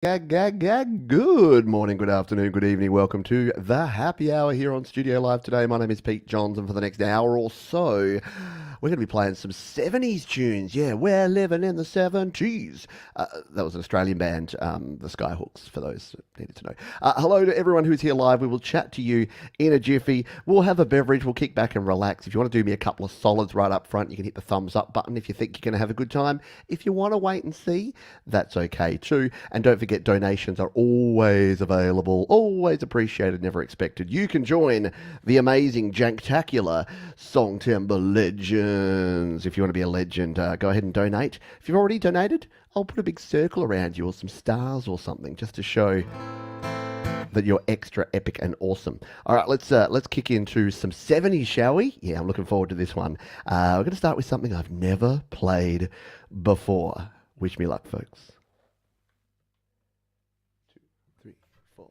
Good morning, good afternoon, good evening. Welcome to the happy hour here on Studio Live today. My name is Pete Johns, and for the next hour or so, we're going to be playing some 70's tunes. Yeah, we're living in the 70's. That was an Australian band, the Skyhawks, for those that needed to know. Hello to everyone who's here live. We will chat to you in a jiffy. We'll have a beverage. We'll kick back and relax. If you want to do me a couple of solids right up front, you can hit the thumbs up button if you think you're going to have a good time. If you want to wait and see, that's okay too. And don't forget, donations are always available, always appreciated, never expected. You can join the amazing, janktacular Songtember Legends. If you want to be a legend, go ahead and donate. If you've already donated, I'll put a big circle around you or some stars or something just to show that you're extra epic and awesome. All right, let's kick into some 70s, shall we? Yeah, I'm looking forward to this one. We're going to start with something I've never played before. Wish me luck, folks. 2, 3, 4.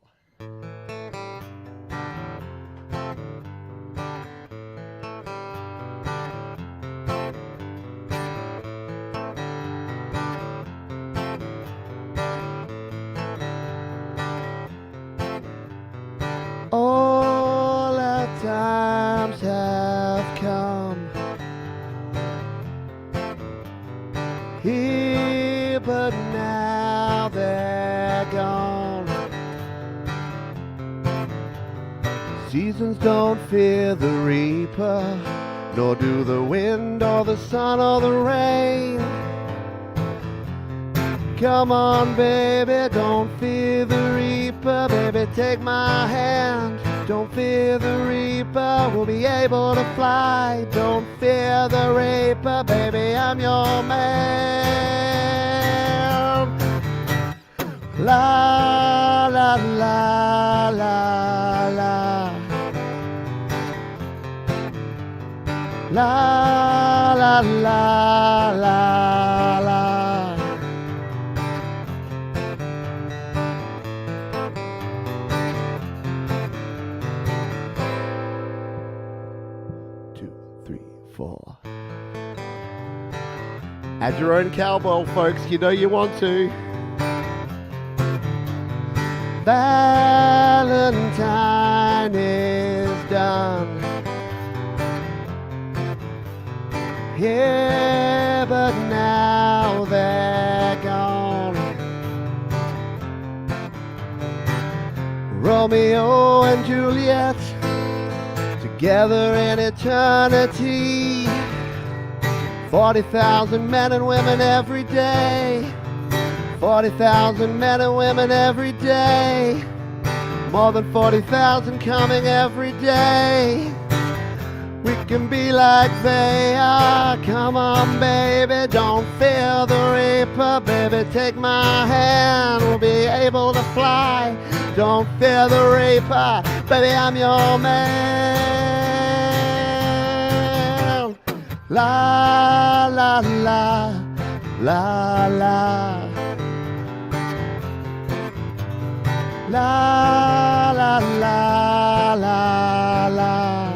All our times have come here, but now they're gone. Seasons don't fear the reaper, nor do the wind or the sun or the rain. Come on, baby, don't fear the reaper. Baby, take my hand. Don't fear the reaper. We'll be able to fly. Don't fear the reaper. Baby, I'm your man. La, la, la, la, la. La, la, la, la, la. Add your own cowbell, folks. You know you want to. Valentine is done. Yeah, but now they're gone. Romeo and Juliet, together in eternity. 40,000 men and women every day. 40,000 men and women every day. More than 40,000 coming every day. We can be like they are. Come on, baby, don't fear the reaper. Baby, take my hand. We'll be able to fly. Don't fear the reaper. Baby, I'm your man. La, la, la, la, la. La, la, la, la, la.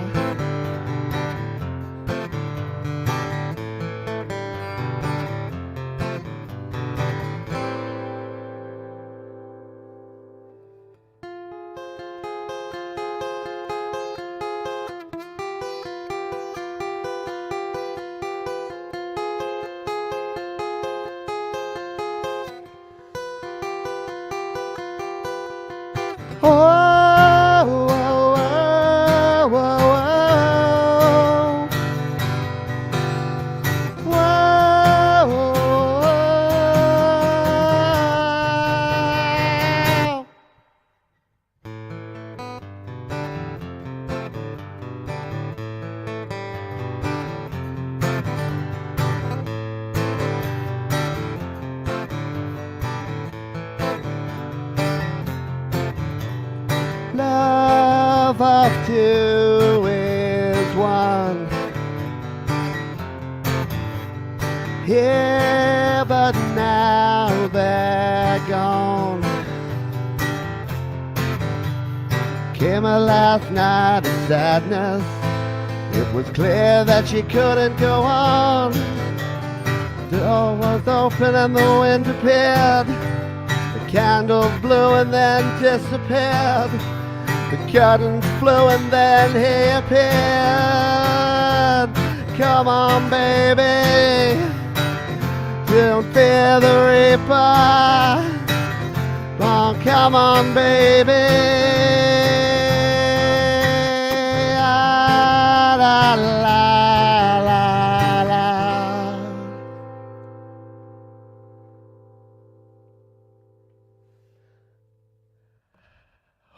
Oh, oh, oh, oh, oh. Whoa. Love of two is one. Here, but now they're gone. Came a last night of sadness. It was clear that she couldn't go on. The door was open and the wind appeared. candles blew and then disappeared. The curtains flew and then he appeared. Come on, baby, don't fear the reaper. Oh, come on, baby. La, la, la, la.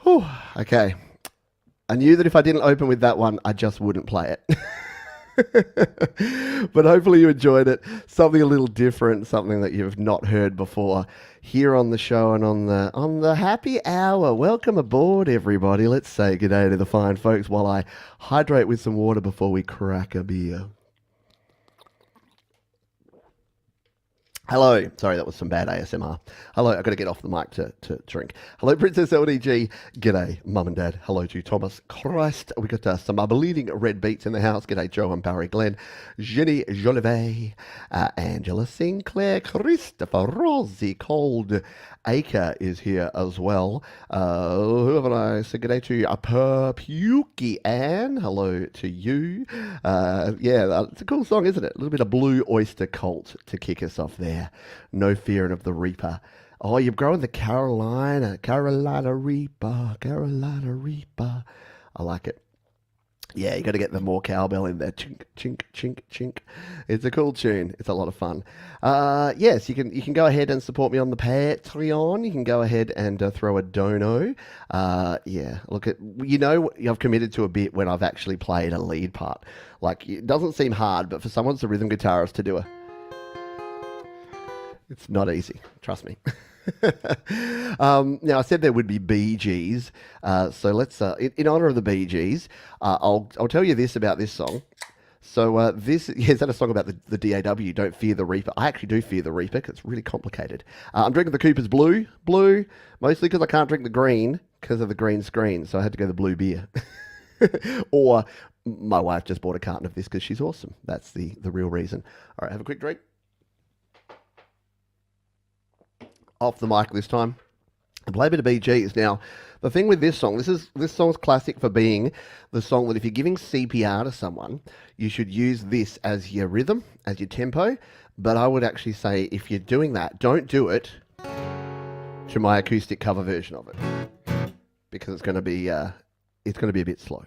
Whew, okay. I knew that if I didn't open with that one, I just wouldn't play it. But hopefully you enjoyed it. Something a little different, something that you've not heard before here on the show and on the happy hour. Welcome aboard, everybody. Let's say good day to the fine folks while I hydrate with some water before we crack a beer. Hello. Sorry, that was some bad ASMR. Hello, I've got to get off the mic to drink. Hello, Princess LDG. G'day, Mum and Dad. Hello to Thomas Christ. We got some bleeding red beats in the house. G'day, Joe and Barry Glenn. Jenny Jolivet. Angela Sinclair. Christopher Rosie. Cold Acre is here as well. Who have I said g'day to? Perpukey Ann. Hello to you. Yeah, it's a cool song, isn't it? A little bit of Blue Oyster Cult to kick us off there. No fear of the Reaper. Oh, you're growing the Carolina Reaper. I like it. Yeah, you got to get the more cowbell in there. Chink, chink, chink, chink. It's a cool tune. It's a lot of fun. Yes, you can go ahead and support me on the Patreon. You can go ahead and throw a dono. Yeah, look at I've committed to a bit when I've actually played a lead part. Like, it doesn't seem hard, but for someone who's a rhythm guitarist to do it's not easy. Trust me. Now, I said there would be Bee Gees, so let's, in honor of the Bee Gees, I'll tell you this about this song. So is that a song about the DAW, Don't Fear the Reaper? I actually do fear the Reaper because it's really complicated. I'm drinking the Cooper's Blue, mostly because I can't drink the green because of the green screen, so I had to go the blue beer. Or my wife just bought a carton of this because she's awesome. That's the real reason. All right, have a quick drink. Off the mic this time. And play a bit of Bee Gees. Now, the thing with this song, this song's classic for being the song that if you're giving CPR to someone, you should use this as your rhythm, as your tempo. But I would actually say if you're doing that, don't do it to my acoustic cover version of it, because it's going to be a bit slow.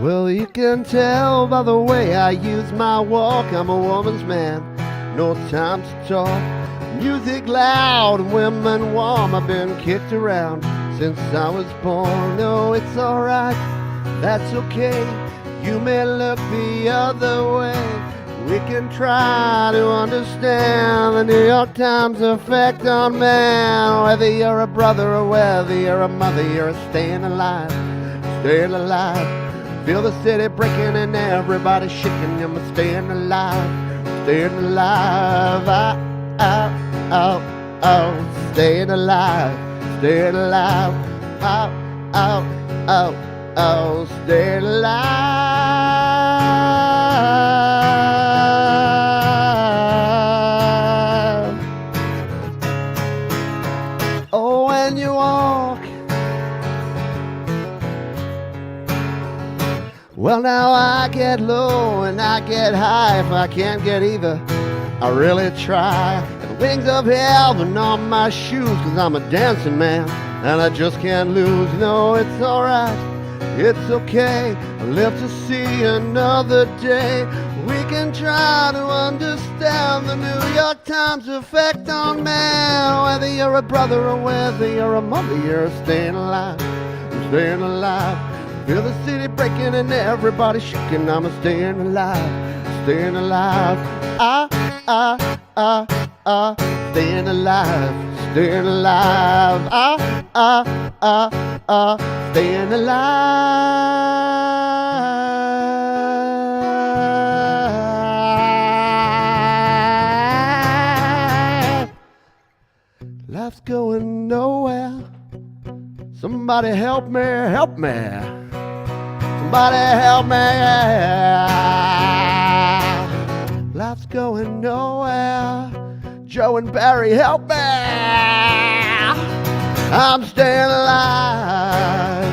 Well, you can tell by the way I use my walk, I'm a woman's man, no time to talk. Music loud and women warm, I've been kicked around since I was born. No, it's alright, that's okay, you may look the other way. We can try to understand the New York Times effect on man. Whether you're a brother or whether you're a mother, you're staying alive, staying alive. Feel the city breaking and everybody shaking. I'm staying alive, staying alive. Staying alive, staying alive. Staying alive. Oh, when you walk. Well, now I get low and I get high. If I can't get either, I really try. The wings of heaven on my shoes, 'cause I'm a dancing man and I just can't lose. No, it's alright, it's okay, I live to see another day. We can try to understand the New York Times effect on man. Whether you're a brother or whether you're a mother, you're staying alive, staying alive. Feel the city breaking and everybody shaking. I'm staying alive, staying alive. Staying alive, staying alive. Staying alive. Life's going nowhere. Somebody help me, help me. Somebody help me. Life's going nowhere. Joe and Barry, help me. I'm staying alive.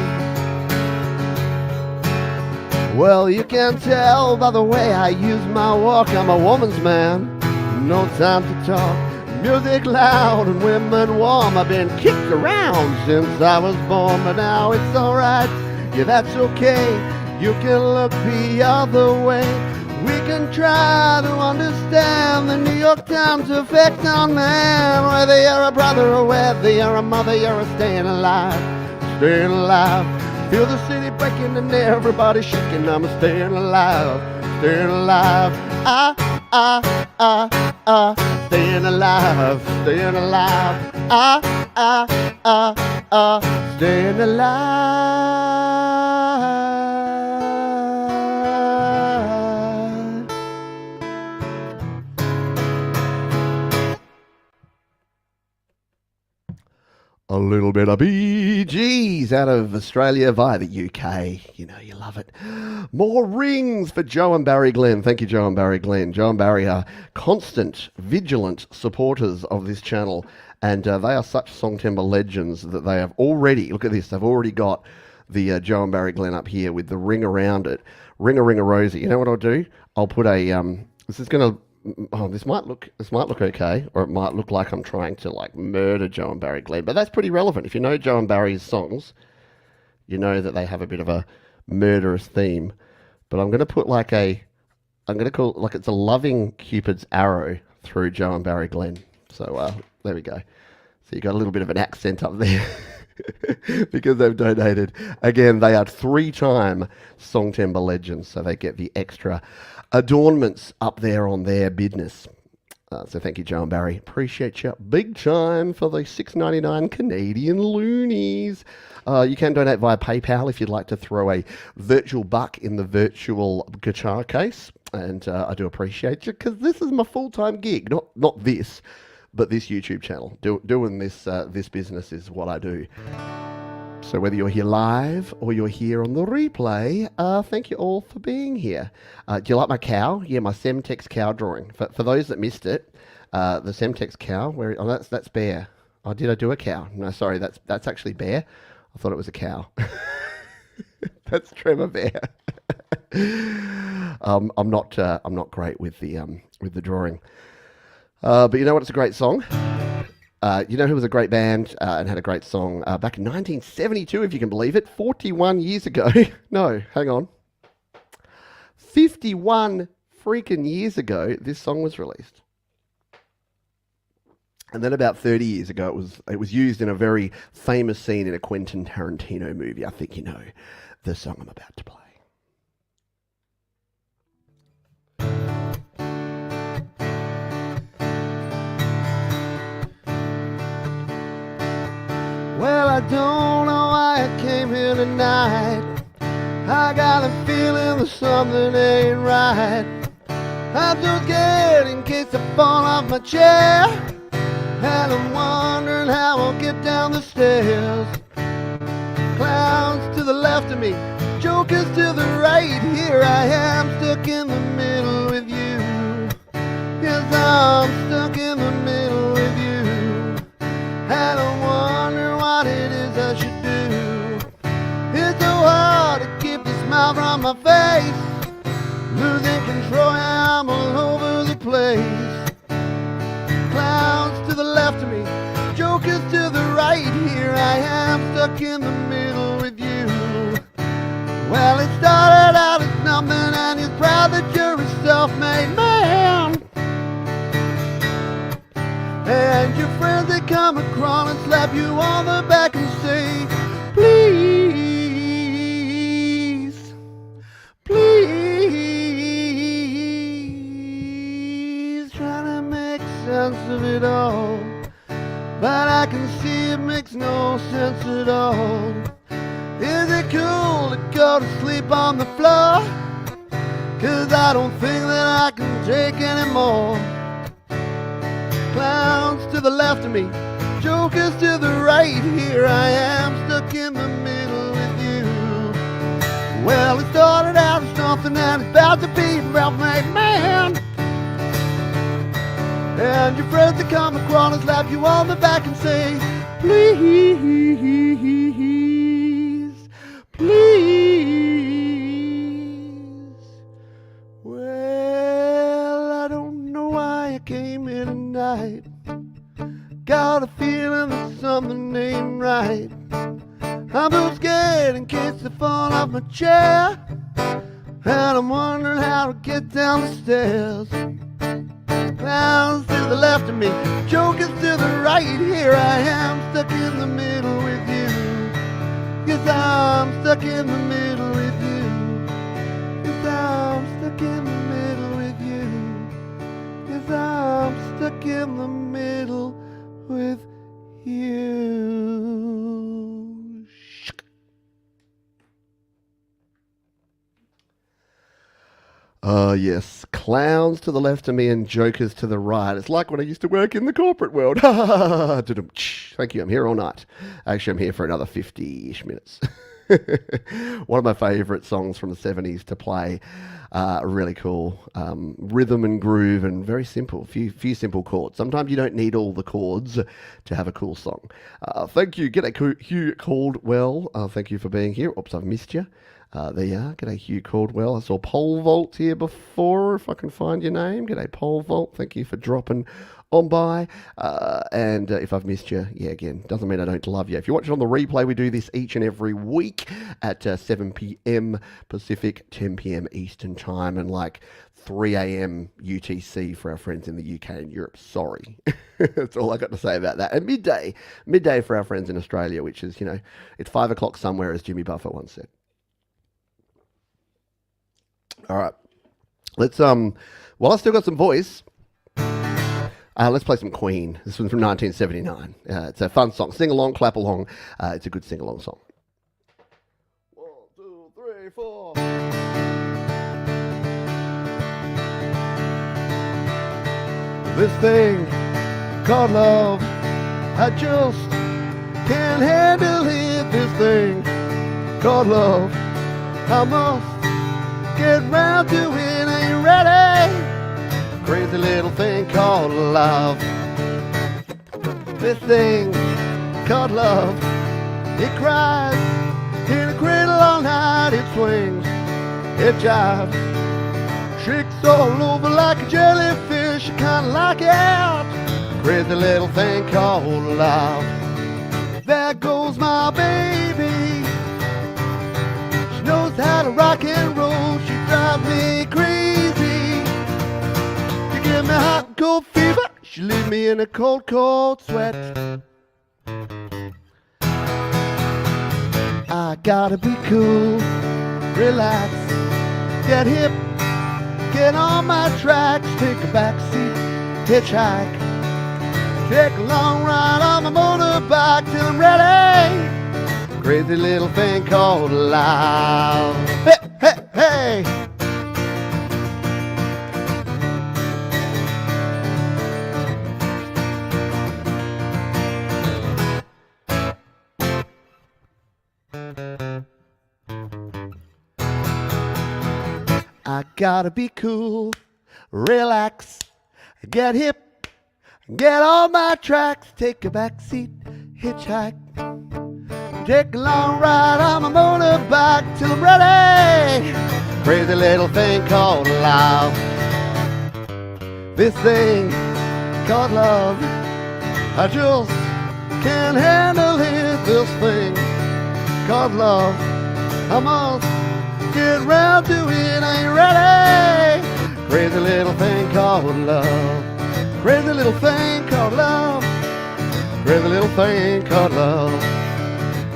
Well, you can tell by the way I use my walk, I'm a woman's man. No time to talk. Music loud and women warm. I've been kicked around since I was born, but now it's alright. Yeah, that's okay. You can look the other way. We can try to understand the New York Times effect on man. Whether you're a brother or whether you're a mother, you're staying alive. Staying alive. Feel the city breaking and everybody shaking. I'm staying alive. Staying alive. Staying alive. Staying alive. Staying alive. A little bit of Bee Gees out of Australia via the UK. You know, you love it. More rings for Joe and Barry Glenn. Thank you, Joe and Barry Glenn. Joe and Barry are constant, vigilant supporters of this channel, and they are such Song Timber legends that they have already, look at this, they've already got the Joe and Barry Glenn up here with the ring around it. Ring a Rosie. You know what I'll do? I'll put a, this is going to, oh, this might look okay, or it might look like I'm trying to like murder Joe and Barry Glenn, but that's pretty relevant. If you know Joe and Barry's songs, you know that they have a bit of a murderous theme. But I'm going to put like I'm going to call it like it's a loving Cupid's arrow through Joe and Barry Glenn. So there we go. So you got a little bit of an accent up there. Because they've donated. Again, they are 3-time Song Timber legends, so they get the extra adornments up there on their business. So thank you, Joe and Barry. Appreciate you big time for the $6.99 Canadian loonies. You can donate via PayPal if you'd like to throw a virtual buck in the virtual guitar case. And I do appreciate you, because this is my full-time gig. Not this, but this YouTube channel. Doing this this business is what I do. So whether you're here live or you're here on the replay, thank you all for being here. Do you like my cow? Yeah, my Semtex cow drawing. For those that missed it, the Semtex cow, that's Bear. Oh, did I do a cow? No, sorry, that's actually Bear. I thought it was a cow. That's Trevor Bear. I'm not great with the drawing. But you know what? It's a great song. You know who was a great band and had a great song back in 1972, if you can believe it, 41 years ago. No, hang on. 51 freaking years ago, this song was released. And then about 30 years ago, it was used in a very famous scene in a Quentin Tarantino movie. I think you know the song I'm about to play. Well, I don't know why I came here tonight. I got a feeling that something ain't right. I'm so scared in case I fall off my chair, and I'm wondering how I'll get down the stairs. Clowns to the left of me, jokers to the right. Here I am, stuck in the middle with you. Yes, I'm stuck in the middle with you, and I'm wondering what it is I should do. It's so hard to keep the smile from my face, losing control, I'm all over the place. Clowns to the left of me, jokers to the right. Here I am, stuck in the middle with you. Well, it started out as nothing, and you're proud that you're a self-made man. And your friends, they come and crawl and slap you on the back and say, please, please, trying to make sense of it all. But I can see it makes no sense at all. Is it cool to go to sleep on the floor? 'Cause I don't think that I can take anymore. Clowns to the left of me, Joker's to the right, here I am, stuck in the middle with you. Well, it started out as something and it's about to be a self-made man. And your friends that come across and slap you on the back and say, please, please. Well, I don't know why I came here tonight. Got a feeling that something ain't right. I'm so scared in case I fall off my chair, and I'm wondering how to get down the stairs. Clowns to the left of me, jokers to the right, here I am, stuck in the middle with you. Yes, I'm stuck in the middle with you. Yes, I'm stuck in the middle with you. Yes, I'm stuck in the middle with you. Yes, clowns to the left of me and jokers to the right. It's like when I used to work in the corporate world. Thank you, I'm here all night. Actually, I'm here for another 50-ish minutes. One of my favourite songs from the 70s to play. Really cool. Rhythm and groove and very simple. Few simple chords. Sometimes you don't need all the chords to have a cool song. Thank you. G'day, Hugh Caldwell. Thank you for being here. Oops, I've missed you. There you are. G'day, Hugh Caldwell. I saw Pole Vault here before, if I can find your name. G'day, Pole Vault. Thank you for dropping on by. And if I've missed you, yeah, again, doesn't mean I don't love you. If you're watching on the replay, we do this each and every week at 7 p.m. Pacific, 10 p.m. Eastern Time, and like 3 a.m. UTC for our friends in the UK and Europe. Sorry. That's all I got to say about that. And midday for our friends in Australia, which is, it's 5 o'clock somewhere, as Jimmy Buffett once said. All right, let's while I still got some voice, let's play some Queen. This one's from 1979. It's a fun song. Sing along, clap along. It's a good sing along song. 1, 2, 3, 4. This thing called love, I just can't handle it. This thing called love, I must get round to it. Are you ready? Crazy little thing called love. This thing called love, it cries in a cradle all night. It swings, it jives, shakes all over like a jellyfish. You kinda like it. Crazy little thing called love. There goes my baby. She knows how to rock and roll. She drives me crazy. She give me hot and cold fever. She leave me in a cold, cold sweat. I gotta be cool, relax, get hip, get on my tracks, take a back seat, hitchhike, take a long ride on my motorbike till I'm ready. Crazy little thing called love. Hey, hey, hey. I gotta be cool, relax, get hip, get on my tracks, take a back seat, hitchhike, take a long ride on my motorbike till I'm ready. Crazy little thing called love. This thing called love, I just can't handle it. This thing called love, I must get round to it. Are you ready? Crazy little thing called love. Crazy little thing called love. Crazy little thing called love.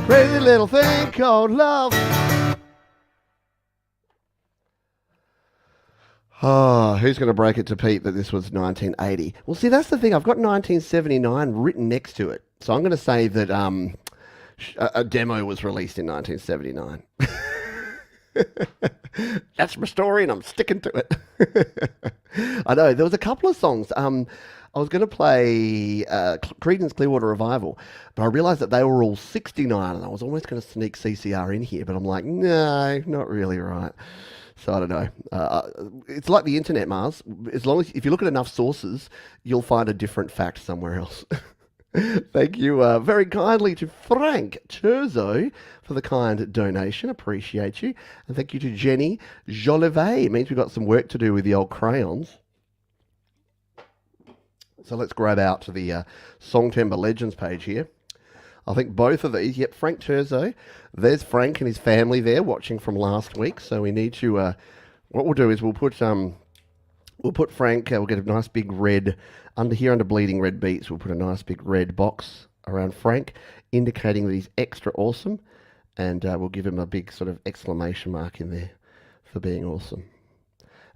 Crazy little thing called love. Oh, who's going to break it to Pete that this was 1980? Well, see, that's the thing. I've got 1979 written next to it. So I'm going to say that a demo was released in 1979. That's my story and I'm sticking to it. I know, there was a couple of songs. I was going to play Creedence Clearwater Revival, but I realised that they were all 69, and I was almost going to sneak CCR in here, but I'm like, no, not really right. So I don't know. It's like the internet, Mars. As long as if you look at enough sources, you'll find a different fact somewhere else. Thank you very kindly to Frank Turzo for the kind donation. Appreciate you. And thank you to Jenny Jolivet. It means we've got some work to do with the old crayons. So let's grab out to the Songtember Legends page here. I think both of these, yep, Frank Turzo. There's Frank and his family there watching from last week. So we need to, what we'll do is we'll put Frank, we'll get a nice big red, under here under Bleeding Red Beats, we'll put a nice big red box around Frank, indicating that he's extra awesome. And we'll give him a big sort of exclamation mark in there for being awesome.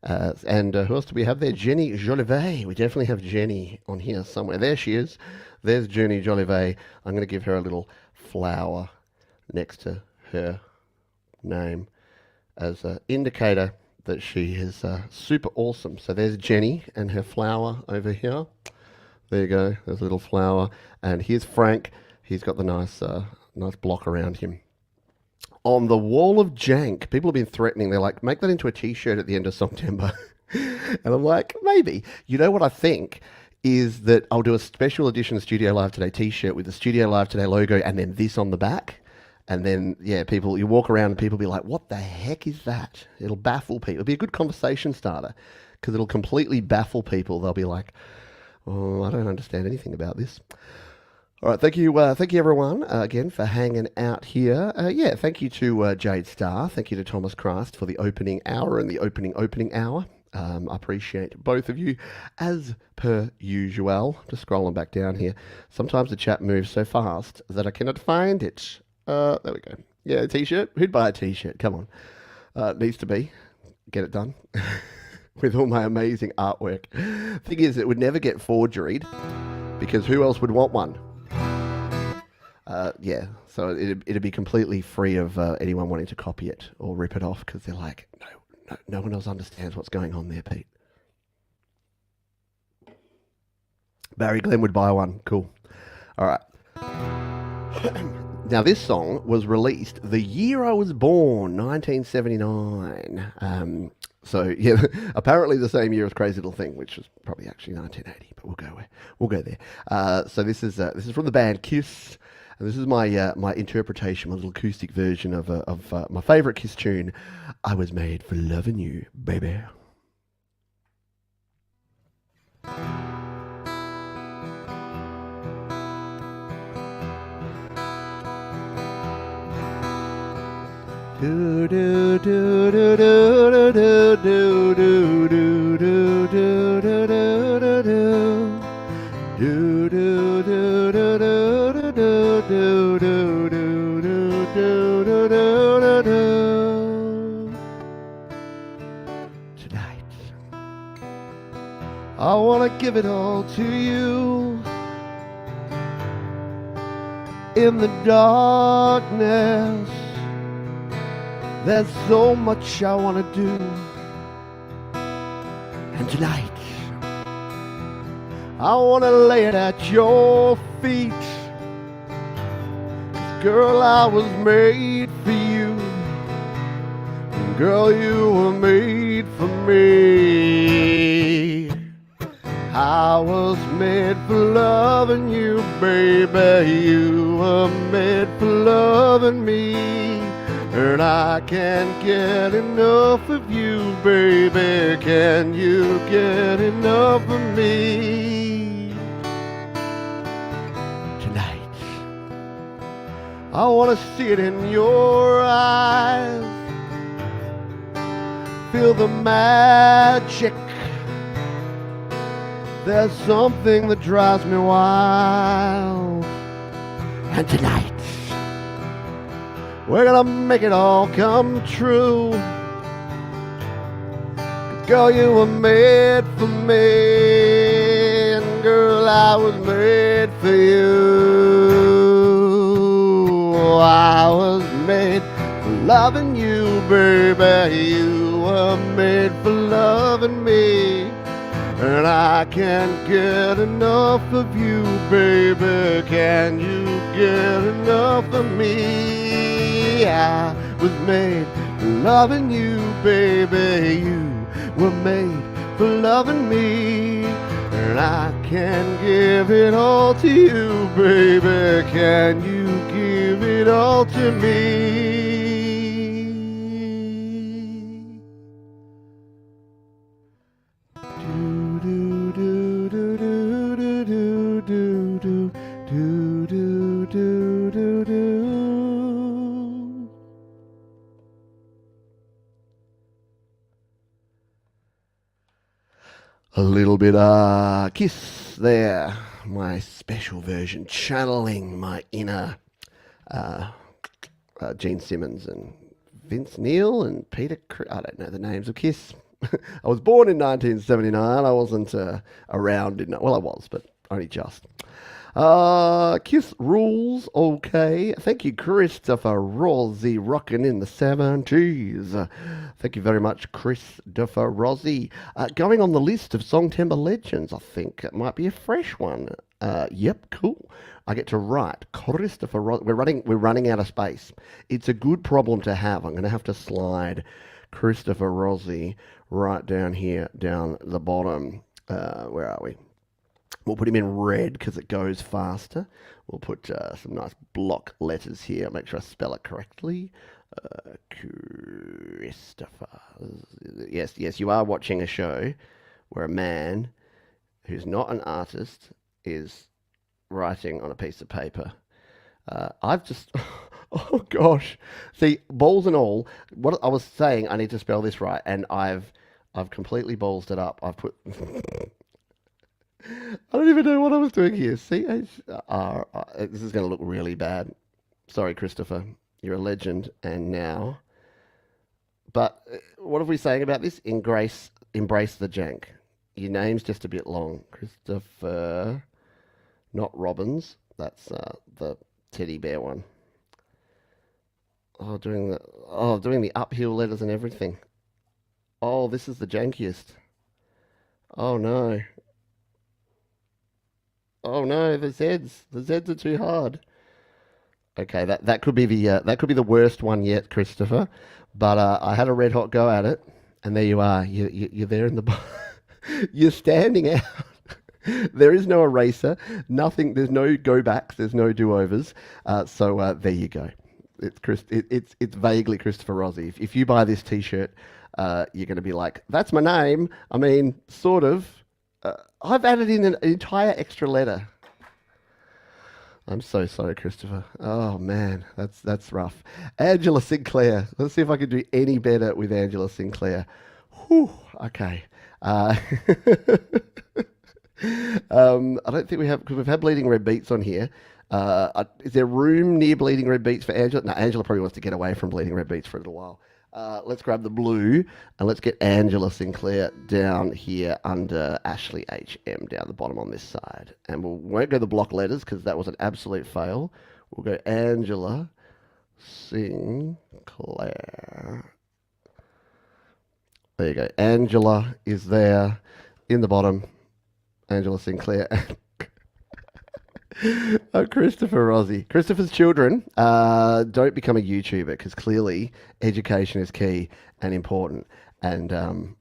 And who else do we have there? Jenny Jolivet. We definitely have Jenny on here somewhere. There she is. There's Jenny Jolivet. I'm going to give her a little flower next to her name as an indicator that she is super awesome. So there's Jenny and her flower over here. There you go. There's a little flower. And here's Frank. He's got the nice block around him. On the wall of jank, people have been threatening. They're like, make that into a T-shirt at the end of Songtember. And I'm like, maybe. You know what I think is that I'll do a special edition Studio Live Today T-shirt with the Studio Live Today logo and then this on the back. And then, yeah, people, you walk around and people be like, what the heck is that? It'll baffle people. It'll be a good conversation starter because it'll completely baffle people. They'll be like, oh, I don't understand anything about this. All right, thank you everyone again for hanging out here. Yeah, thank you to Jade Starr. Thank you to Thomas Christ for the opening hour and the opening hour. I appreciate both of you as per usual. Just scrolling back down here. Sometimes the chat moves so fast that I cannot find it. There we go. Yeah, a T-shirt. Who'd buy a T-shirt? Come on. It needs to be. Get it done. With all my amazing artwork. Thing is, it would never get forgeried because who else would want one? Yeah, so it'd be completely free of anyone wanting to copy it or rip it off because they're like, no one else understands what's going on there, Pete. Barry Glenn would buy one. Cool. All right. Now, this song was released the year I was born, 1979. So, yeah, apparently the same year as Crazy Little Thing, which was probably actually 1980, but we'll go there. So this is from the band Kiss. And this is my my interpretation, my little acoustic version of my favourite Kiss tune, I Was Made for Loving You, Baby. Do do do do do do do do do do do do do do do do do do Tonight, I want to give it all to you. In the darkness, there's so much I want to do. And tonight, I want to lay it at your feet. Girl, I was made for you. Girl, you were made for me. I was made for loving you, baby. You were made for loving me. And I can't get enough of you, baby. Can you get enough of me? Tonight, I want to see it in your eyes. Feel the magic. There's something that drives me wild. And tonight, we're gonna make it all come true. Girl, you were made for me. And girl, I was made for you. I was made for loving you, baby. You were made for loving me. and I can't get enough of you, baby. Can you get enough of me? I was made for loving you, baby. You were made for loving me, and I can give it all to you, baby. Can you give it all to me? Do do do do do do do do do do do do do. A little bit Kiss there, my special version, channeling my inner Gene Simmons and Vince Neil and Peter. I don't know the names of Kiss. I was born in 1979. I wasn't around in. Well, I was, but only just. Kiss rules, okay. Thank you, Christopher Rossi, rocking in the 70s. Thank you very much, Christopher Rossi. Going on the list of Songtember legends, I think it might be a fresh one. Yep, cool. I get to write Christopher Rossi. We're running out of space. It's a good problem to have. I'm going to have to slide Christopher Rossi right down here, down the bottom. Where are we? We'll put him in red because it goes faster. We'll put some nice block letters here. Make sure I spell it correctly. Christopher. Yes, you are watching a show where a man who's not an artist is writing on a piece of paper. I've just... Oh, gosh. See, balls and all, what I was saying, I need to spell this right, and I've completely ballsed it up. I've put... I don't even know what I was doing here. C-H-R... This is going to look really bad. Sorry, Christopher. You're a legend, and now... But what are we saying about this? Embrace the jank. Your name's just a bit long. Christopher... Not Robbins. That's the teddy bear one. Doing the uphill letters and everything. Oh, this is the jankiest. Oh no. Oh no, the Z's. The Z's are too hard. Okay, that could be the worst one yet, Christopher. But I had a red hot go at it, and there you are. You're there in the you're standing out. There is no eraser, nothing. There's no go backs. There's no do overs. So there you go. It's vaguely Christopher Rossi. If you buy this T-shirt, you're going to be like, "That's my name." I mean, sort of. I've added in an entire extra letter. I'm so sorry, Christopher. Oh man, that's rough. Angela Sinclair. Let's see if I can do any better with Angela Sinclair. Whew. Okay. I don't think we have, because we've had Bleeding Red Beats on here. Is there room near Bleeding Red Beats for Angela? No, Angela probably wants to get away from Bleeding Red Beats for a little while. Let's grab the blue and let's get Angela Sinclair down here under Ashley HM down the bottom on this side. And we won't go the block letters because that was an absolute fail. We'll go Angela Sinclair. There you go. Angela is there in the bottom. Angela Sinclair. Christopher Rossi. Christopher's children, don't become a YouTuber because clearly education is key and important. And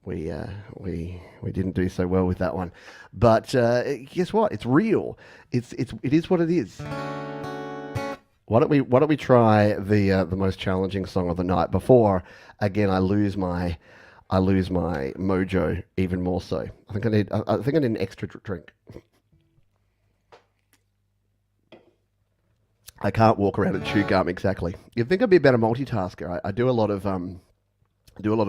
we didn't do so well with that one. But guess what? It's real. It is what it is. Why don't we try the most challenging song of the night before again I lose my mojo even more so. I think I need an extra drink. I can't walk around and chew gum exactly. You'd think I'd be a better multitasker. I do a lot of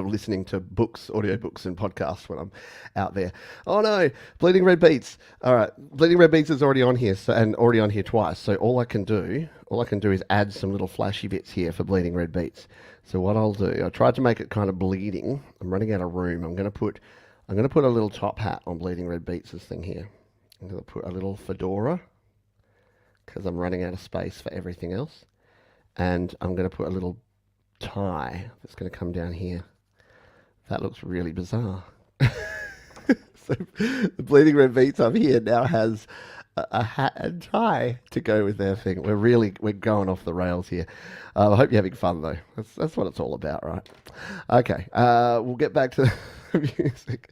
listening to books, audiobooks and podcasts when I'm out there. Oh no, Bleeding Red Beats. All right, Bleeding Red Beats is already on here, and already on here twice. So all I can do is add some little flashy bits here for Bleeding Red Beats. So what I'll do, I tried to make it kind of bleeding. I'm running out of room. I'm going to put a little top hat on Bleeding Red Beats' thing here. I'm going to put a little fedora because I'm running out of space for everything else. And I'm going to put a little tie that's going to come down here. That looks really bizarre. So the Bleeding Red Beats up here now has a hat and tie to go with their thing. We're going off the rails here. I hope you're having fun though. That's what it's all about, right? Okay, we'll get back to the music.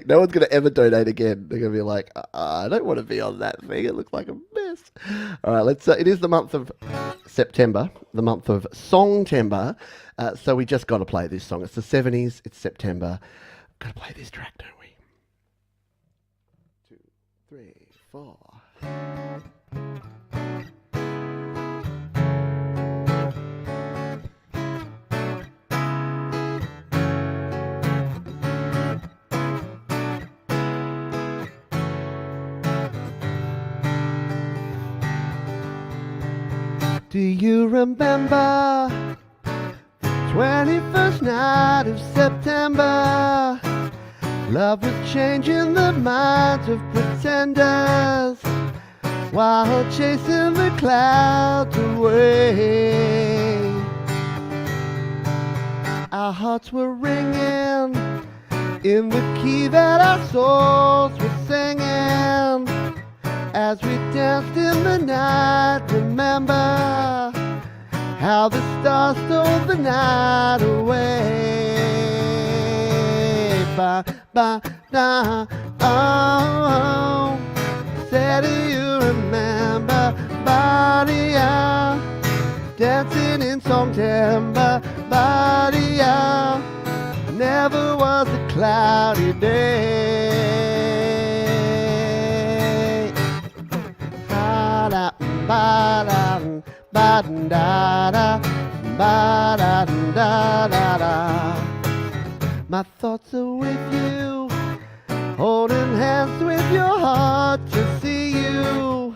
No one's going to ever donate again. They're going to be like, I don't want to be on that thing. It looks like a mess. All right, let's. It is the month of September, the month of Songtember. So we just got to play this song. It's the 70s. It's September. Got to play this track, don't we? 2, 3, 4. Do you remember the 21st night of September? Love was changing the minds of pretenders while chasing the clouds away. Our hearts were ringing in the key that our souls were singing. As we danced in the night, remember how the stars stole the night away. Ba, ba, da, oh, say do you remember, Paranoia, dancing in Songtember, Paranoia, never was a cloudy day. Ba-da, ba-da, ba-da-da-da-da. My thoughts are with you, holding hands with your heart to see you.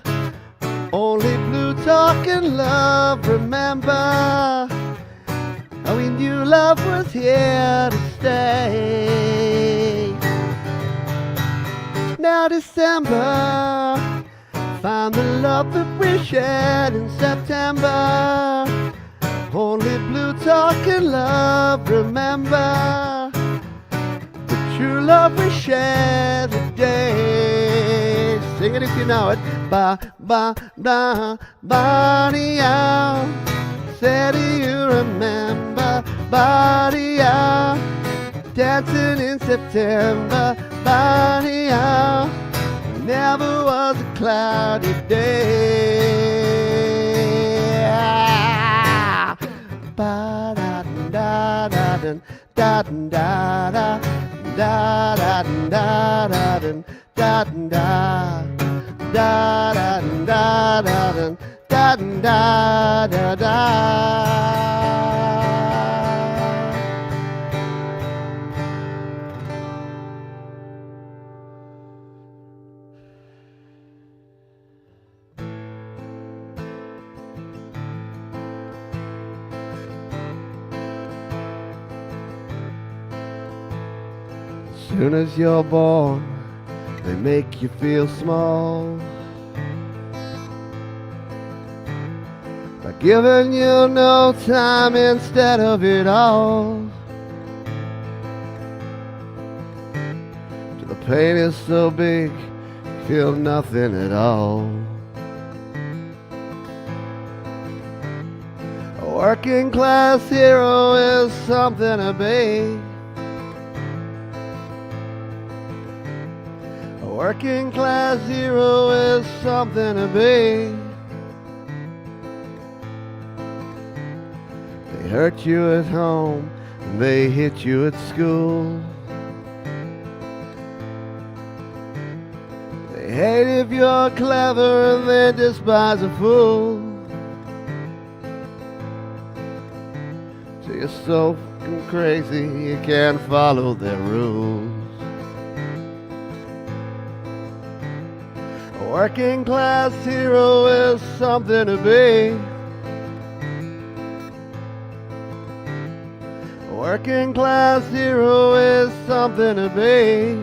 Only blue talk and love, remember how we knew love was here to stay. Now December, find the love that we shared in September. Only blue talk and love, remember the true love we shared today. Sing it if you know it. Ba, ba, da, ba-dee-ya. Say do you remember, ba-dee-ya, dancing in September, ba-dee-ya, never was a cloudy day. Ba da da da da da da da da da da da da da da da. Soon as you're born, they make you feel small by giving you no time instead of it all. Till the pain is so big, you feel nothing at all. A working class hero is something to be. Working class hero is something to be. They hurt you at home and they hit you at school. They hate if you're clever and they despise a fool. So you're so fucking crazy you can't follow their rules. A working class hero is something to be. A working class hero is something to be.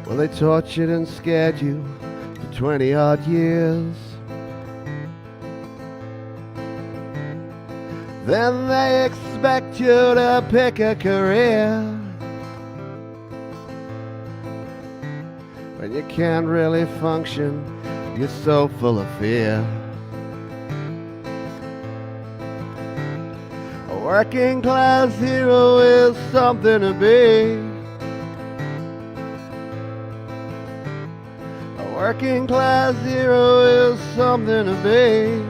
Well, they tortured and scared you for 20 odd years. Then they expect you to pick a career when you can't really function, you're so full of fear. A working class hero is something to be. A working class hero is something to be.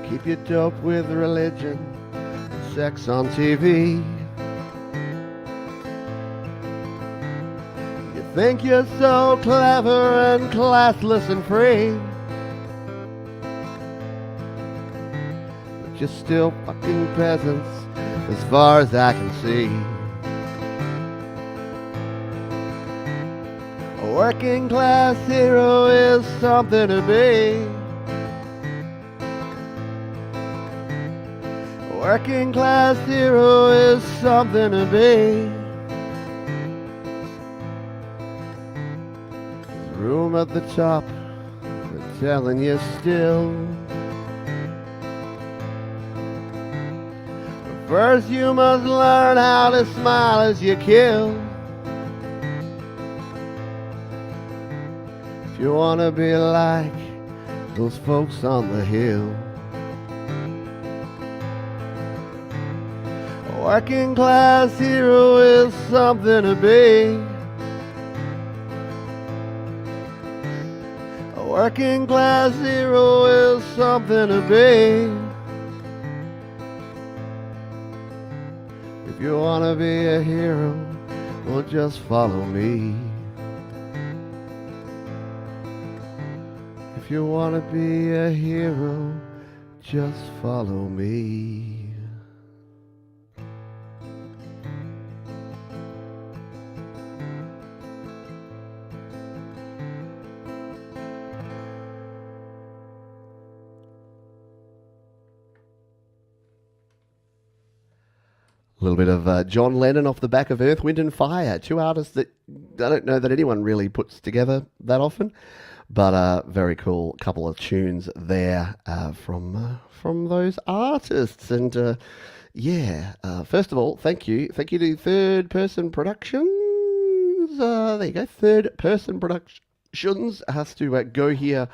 Keep your dope with religion and sex on TV. You think you're so clever and classless and free, but you're still fucking peasants as far as I can see. A working class hero is something to be. Working class hero is something to be. There's room at the top, they're telling you still. But first you must learn how to smile as you kill. If you want to be like those folks on the hill. A working class hero is something to be. A working class hero is something to be. If you want to be a hero, well, just follow me. If you want to be a hero, just follow me. A little bit of John Lennon off the back of Earth, Wind and Fire. Two artists that I don't know that anyone really puts together that often, but very cool couple of tunes there from those artists. And yeah, first of all, thank you to Third Person Productions. There you go, Third Person Productions has to go here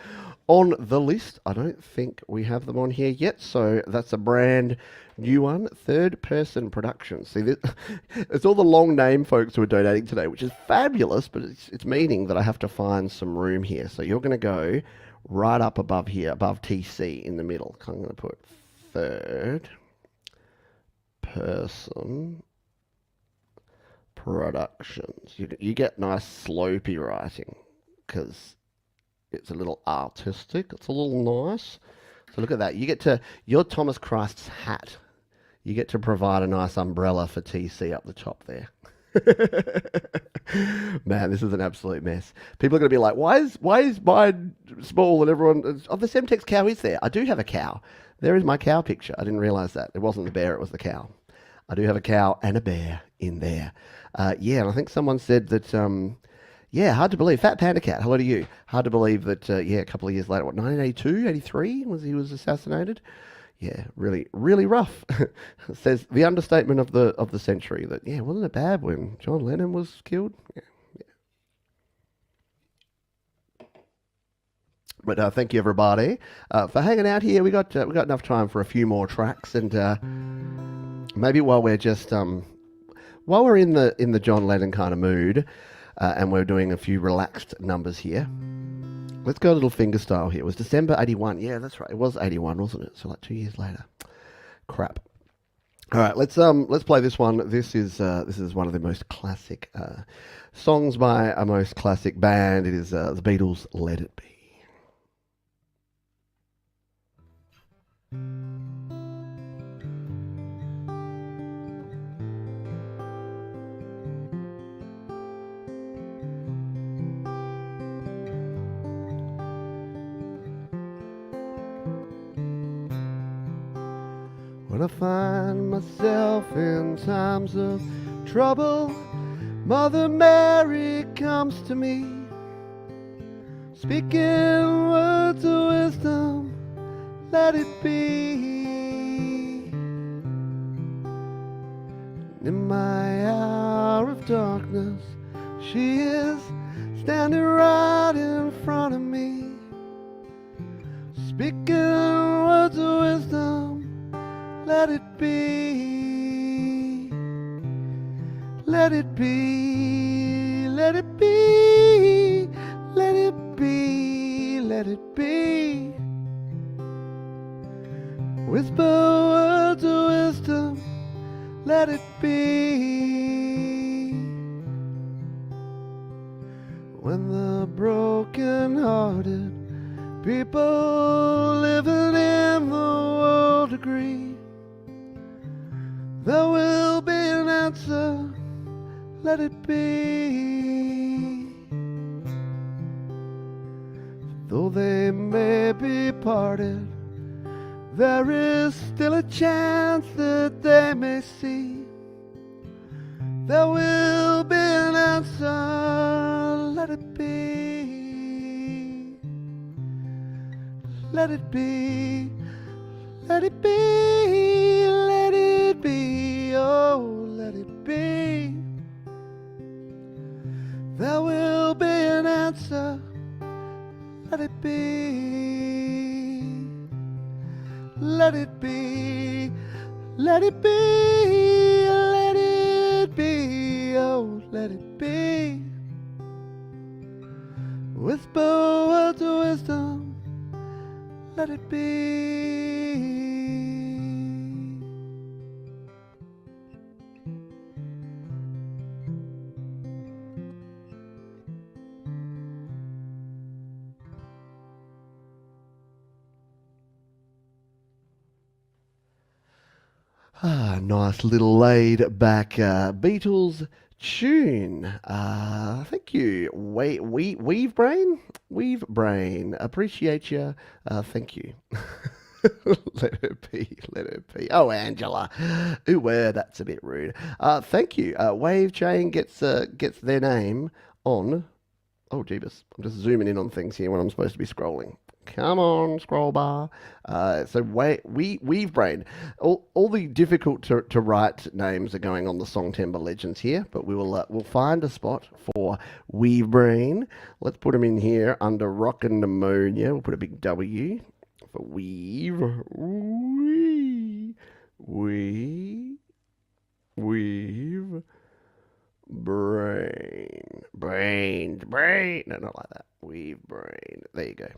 on the list. I don't think we have them on here yet, so that's a brand new one, Third Person Productions. See, it's all the long name folks who are donating today, which is fabulous, but it's meaning that I have to find some room here. So you're going to go right up above here, above TC in the middle. I'm going to put Third Person Productions. You get nice slopey writing because it's a little artistic. It's a little nice. So look at that. You get to, your Thomas Christ's hat. You get to provide a nice umbrella for TC up the top there. Man, this is an absolute mess. People are going to be like, why is mine small and everyone... Oh, the Semtex cow is there. I do have a cow. There is my cow picture. I didn't realise that. It wasn't the bear, it was the cow. I do have a cow and a bear in there. Yeah, and I think someone said that... yeah, hard to believe. Fat Panda Cat, hello to you. Hard to believe that, yeah, a couple of years later, what, 1982, 83, he was assassinated? Yeah, really, really rough. Says the understatement of the century that, yeah, wasn't it bad when John Lennon was killed? Yeah, yeah. But thank you, everybody, for hanging out here. We got enough time for a few more tracks, and maybe while we're just while we're in the John Lennon kind of mood, and we're doing a few relaxed numbers here. Let's go a little fingerstyle here. It was December 81. Yeah, that's right. It was 81, wasn't it? So like 2 years later. Crap. All right, let's play this one. This is one of the most classic songs by a most classic band. It is the Beatles' Let It Be. When I find myself in times of trouble, Mother Mary comes to me, speaking words of wisdom let it be. In my hour of darkness, she is standing right in front of me, speaking words of wisdom, let it be, let it be, let it be, let it be, let it be. Whisper words of wisdom, let it be. When the broken-hearted people living in the world agree, there will be an answer, let it be. Though they may be parted, there is still a chance that they may see. There will be an answer, let it be. Let it be, let it be, let it be, oh, let it be. There will be an answer, let it be. Let it be, let it be, let it be, oh, let it be. Whisper words of wisdom, let it be. Nice little laid back Beatles tune. Thank you. Weave Brain? Weave Brain. Appreciate you. Thank you. Let it be, let it be. Oh, Angela. Ooh, that's a bit rude. Thank you. Wave Chain gets their name on. Oh, jeebus. I'm just zooming in on things here when I'm supposed to be scrolling. Come on, scroll bar. So Weave Brain. All the difficult to write names are going on the Songtember Legends here, but we'll find a spot for Weave Brain. Let's put them in here under Rock and Pneumonia. We'll put a big W for Weave. Weave Brain. No, not like that. Weave Brain. There you go.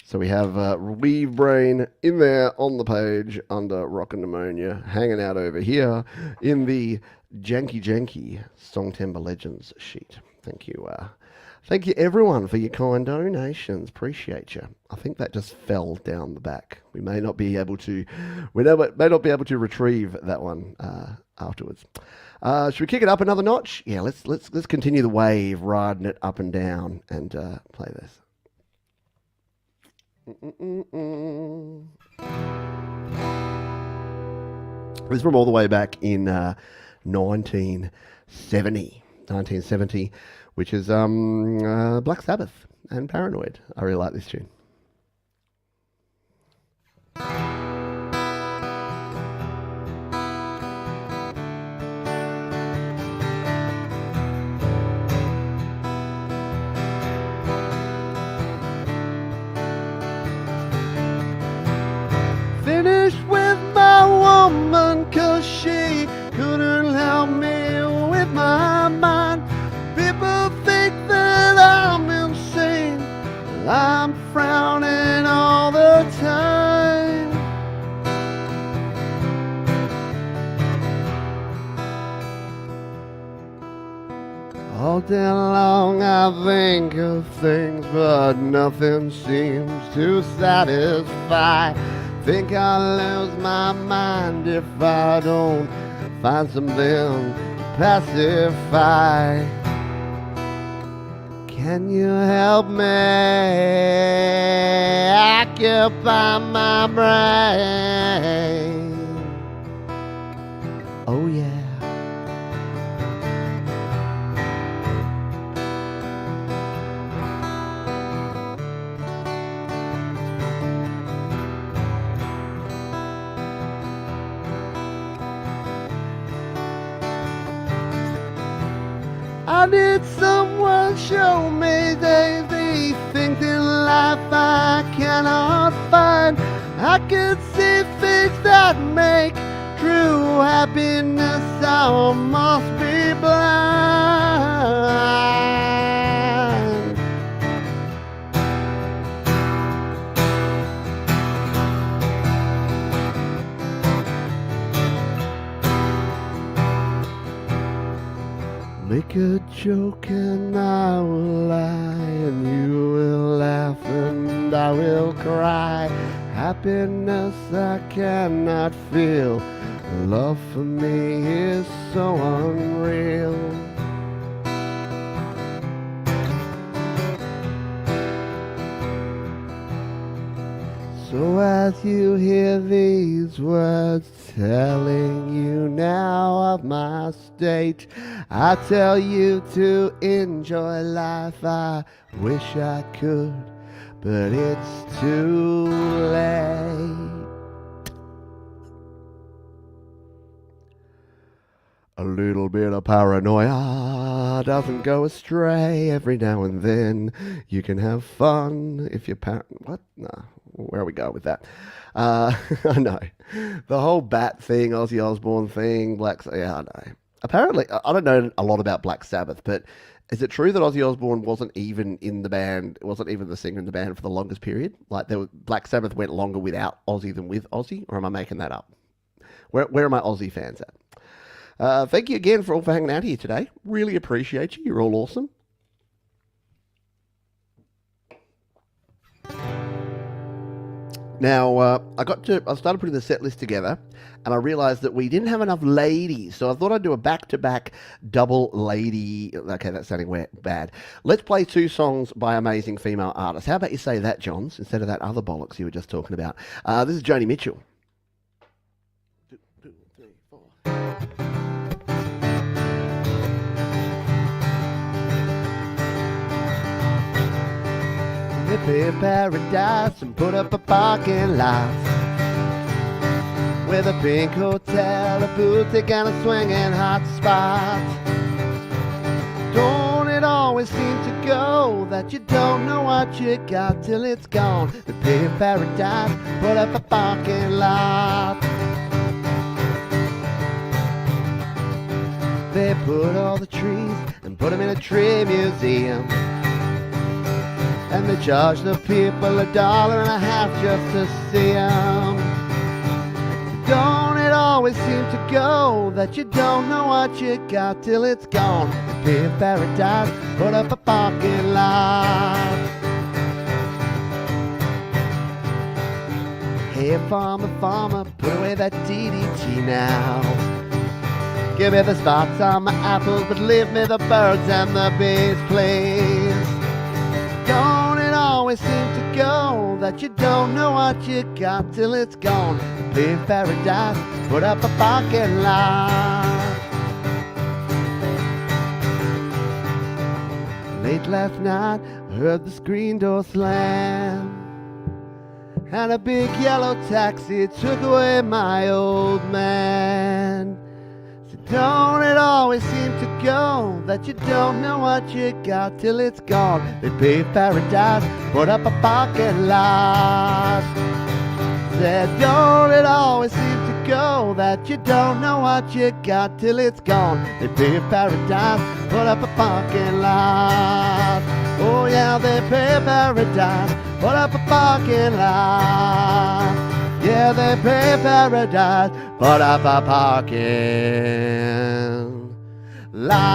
So we have Weave Brain in there on the page under Rock and Pneumonia, hanging out over here in the janky Songtember Legends sheet. Thank you. Thank you everyone for your kind donations. Appreciate you. I think that just fell down the back. We may not be able to retrieve that one afterwards. Should we kick it up another notch? Yeah, let's continue the wave, riding it up and down, and play this. This is from all the way back in 1970, which is Black Sabbath and Paranoid. I really like this tune. Finished with my woman 'cause she couldn't help me with my mind. People think that I'm insane, well, I'm frowning all the time. All day long I think of things, but nothing seems to satisfy. Think I'll lose my mind if I don't find something to pacify. Can you help me occupy my brain? Oh yeah. I need someone show me the things in life I cannot find. I can see things that make true happiness. I must be blind. Make a joke and I will lie, and you will laugh and I will cry. Happiness I cannot feel. Love for me is so unreal. So as you hear these words telling you now of my state, I tell you to enjoy life. I wish I could, but it's too late. A little bit of paranoia doesn't go astray. Every now and then you can have fun if you're what? Nah, where we go with that? I know. The whole bat thing, Ozzy Osbourne thing, yeah, I know. Apparently, I don't know a lot about Black Sabbath, but is it true that Ozzy Osbourne wasn't even in the band, wasn't even the singer in the band for the longest period? Like, Black Sabbath went longer without Ozzy than with Ozzy? Or am I making that up? Where are my Ozzy fans at? Thank you again for hanging out here today. Really appreciate you. You're all awesome. Now, I started putting the set list together, and I realized that we didn't have enough ladies, so I thought I'd do a back-to-back double lady. Okay, that's sounding bad. Let's play 2 songs by amazing female artists. How about you say that, Johns, instead of that other bollocks you were just talking about? This is Joni Mitchell. 2, 3, 4. Hippie paradise and put up a parking lot with a pink hotel, a boutique and a swinging hot spot. Don't it always seem to go that you don't know what you got till it's gone? The hippie paradise, put up a parking lot. They put all the trees and put them in a tree museum. And they charge the people $1.50 just to see them. Don't it always seem to go that you don't know what you got till it's gone? The hippie paradise, put up a parking lot. Hey farmer, put away that DDT now. Give me the spots on my apples, but leave me the birds and the bees, please. Don't it always seem to go that you don't know what you got till it's gone? The hippie paradise, put up a parking lot. Late last night, I heard the screen door slam, and a big yellow taxi took away my old man. Don't it always seem to go that you don't know what you got till it's gone? The hippie paradise, put up a parking lot. Said, don't it always seem to go that you don't know what you got till it's gone? The hippie paradise, put up a parking lot. Oh yeah, the hippie paradise, put up a parking lot. Yeah, they pay paradise, put up a parking lot.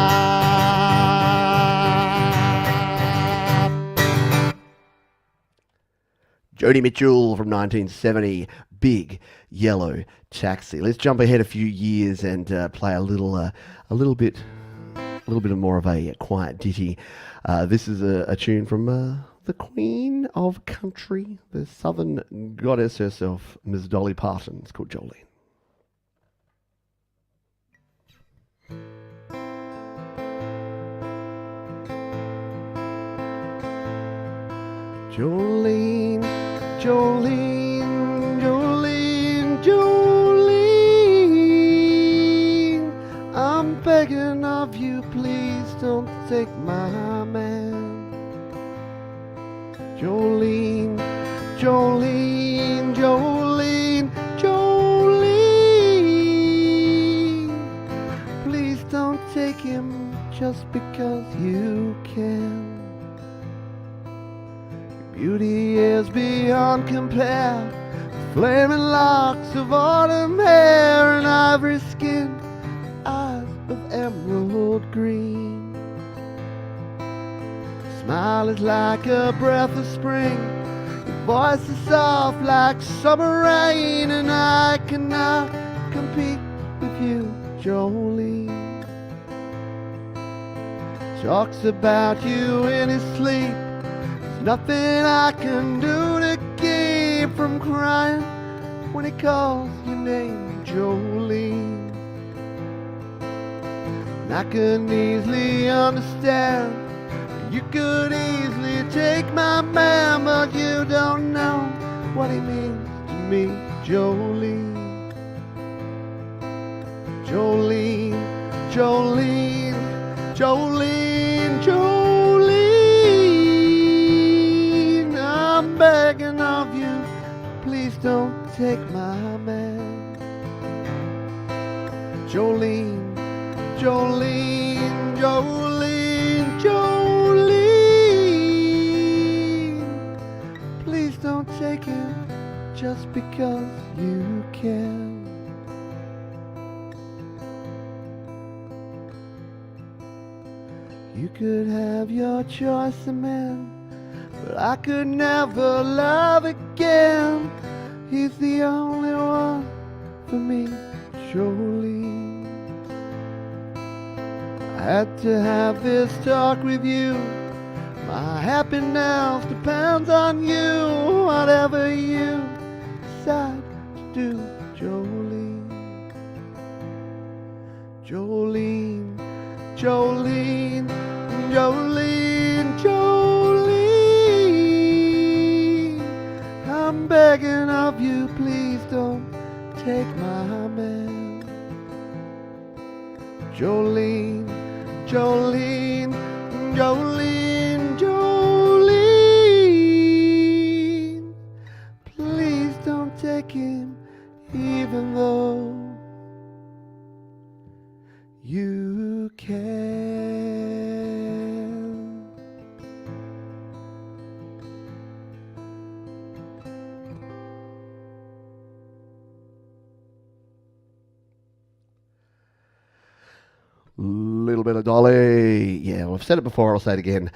Joni Mitchell from 1970, Big Yellow Taxi. Let's jump ahead a few years and play a little bit more of a quiet ditty. This is a tune from the Queen of Country, the Southern goddess herself, Miss Dolly Parton. It's called Jolene. Jolene, Jolene, Jolene, Jolene, I'm begging of you, please don't take my man. Jolene, Jolene, Jolene, Jolene. Please don't take him just because you can. Your beauty is beyond compare. Flaming locks of autumn hair and ivory skin, eyes of emerald green. Smile is like a breath of spring. Your voice is soft like summer rain, and I cannot compete with you, Jolene. Talks about you in his sleep. There's nothing I can do to keep from crying when he calls your name, Jolene. And I can easily understand. You could easily take my man, but you don't know what he means to me, Jolene. Jolene, Jolene, Jolene, Jolene. I'm begging of you, please don't take my man. Jolene, Jolene, Jolene, Jolene. Please don't take him just because you can. You could have your choice of man, but I could never love again. He's the only one for me, Jolene. I had to have this talk with you. My happiness depends on you. Whatever you decide to do, Jolene. Jolene, Jolene, Jolene, Jolene. I'm begging of you, please don't take my man. Jolene, Jolene, Jolene, Jolene. Please don't take him, even though you can. Little bit of Dolly. Yeah, well, I've said it before, I'll say it again.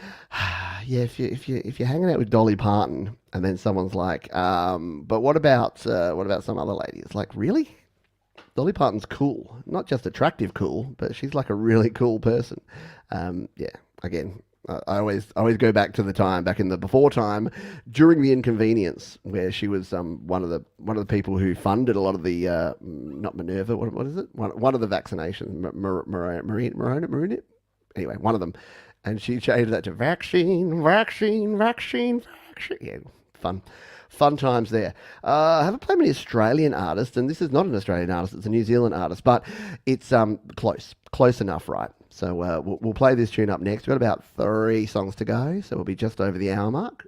Yeah, if you're hanging out with Dolly Parton and then someone's like, but what about some other lady? It's like, really? Dolly Parton's cool, not just attractive cool, but she's like a really cool person. Yeah, again, I always go back to the time back in the before time during the Inconvenience, where she was one of the people who funded a lot of the not Minerva, what is it? One of the vaccinations, Marina, anyway, one of them, and she changed that to vaccine. Yeah, fun times there. I haven't played many Australian artists, and this is not an Australian artist, it's a New Zealand artist, but it's close enough, right? So we'll play this tune up next. We've got about 3 songs to go, so we'll be just over the hour mark.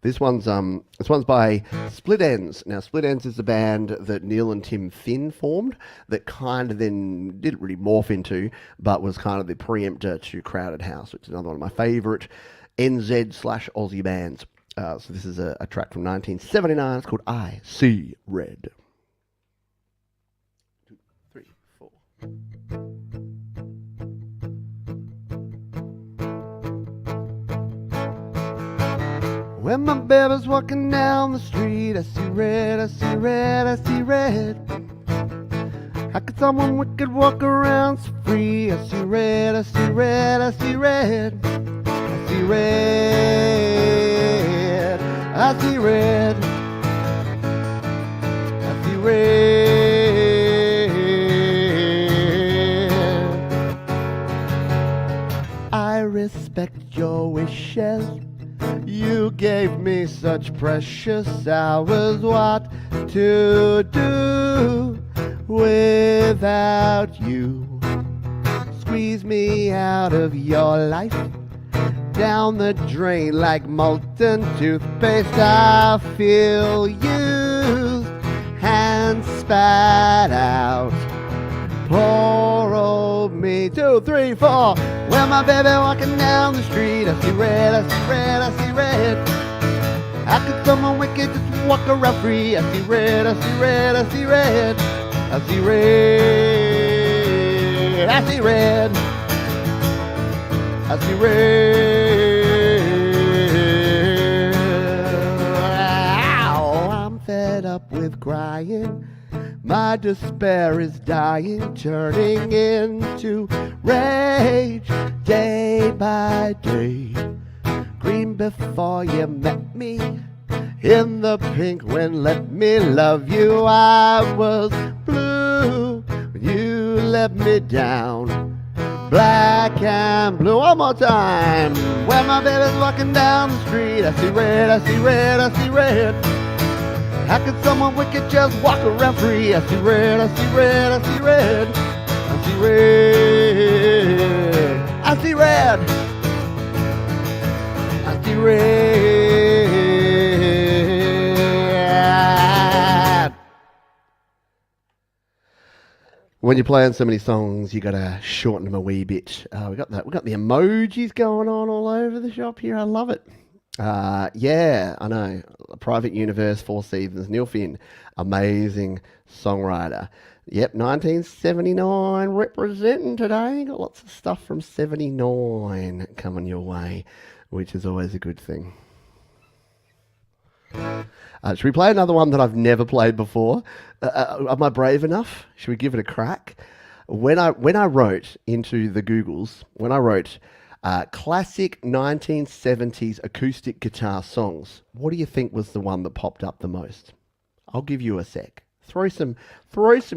This one's by Split Enz. Now, Split Enz is a band that Neil and Tim Finn formed that kind of then didn't really morph into, but was kind of the preemptor to Crowded House, which is another one of my favourite NZ/Aussie bands. So this is a track from 1979. It's called I See Red. 2, 3, 4. When my baby's walking down the street, I see red, I see red, I see red. How could someone wicked walk around so free? I see red, I see red, I see red. I see red, I see red. I see red. I respect your wishes. You gave me such precious hours. What to do without you. Squeeze me out of your life, down the drain like molten toothpaste. I feel used and spat out. Poor old me. 2, 3, 4. When my baby walking down the street, I see red, I see red, I see red. How could someone wicked just walk around free? I see red, I see red, I see red. I see red, I see red. I see red. Ow, I'm fed up with crying. My despair is dying, turning into rage day by day. Green before you met me, in the pink when let me love you. I was blue when you let me down. Black and blue. One more time. When my baby's walking down the street, I see red, I see red, I see red. How could someone wicked just walk around free? I see red, I see red, I see red. I see red, I see red. I see red. When you're playing so many songs, you gotta shorten them a wee bit. We got the emojis going on all over the shop here. I love it. Yeah, I know. Private Universe, Four Seasons, Neil Finn, amazing songwriter. Yep, 1979 representing today. Got lots of stuff from 79 coming your way, which is always a good thing. Should we play another one that I've never played before? Am I brave enough? Should we give it a crack? When I wrote into the Googles, when I wrote classic 1970s acoustic guitar songs, what do you think was the one that popped up the most? I'll give you a sec. Throw some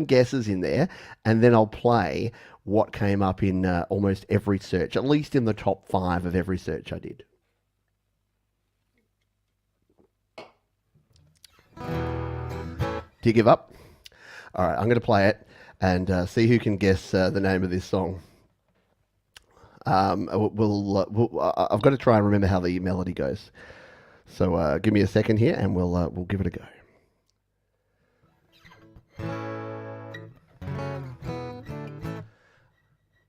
guesses in there, and then I'll play what came up in almost every search, at least in the top 5 of every search I did. Do you give up? All right, I'm going to play it and see who can guess the name of this song. I've got to try and remember how the melody goes. So give me a second here, and we'll give it a go.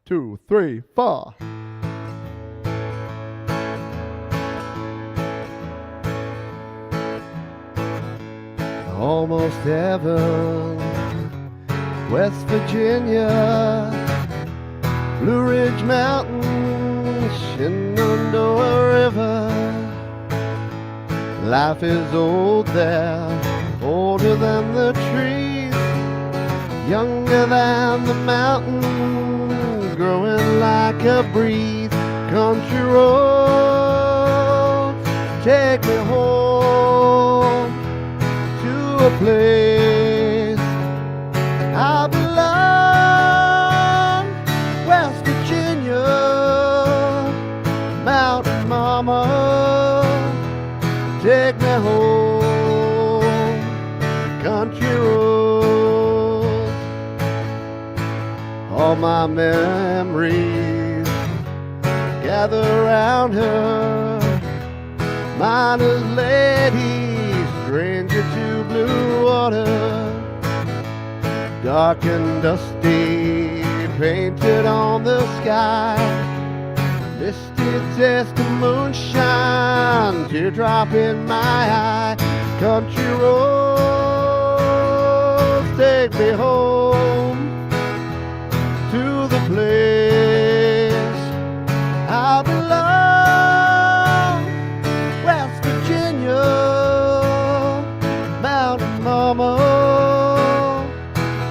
Two, three, four. Almost heaven, West Virginia, Blue Ridge Mountains, Shenandoah River. Life is old there, older than the trees, younger than the mountains, growing like a breeze. Country roads take me home to a place I belong. West Virginia, Mountain Mama, take me home. Country roads, all my memories gather around her. Miner's lady, stranger to blue water, dark and dusty, painted on the sky. Misty taste of moonshine, teardrop in my eye. Country roads take me home to the place I belong. West Virginia, Mountain Mama,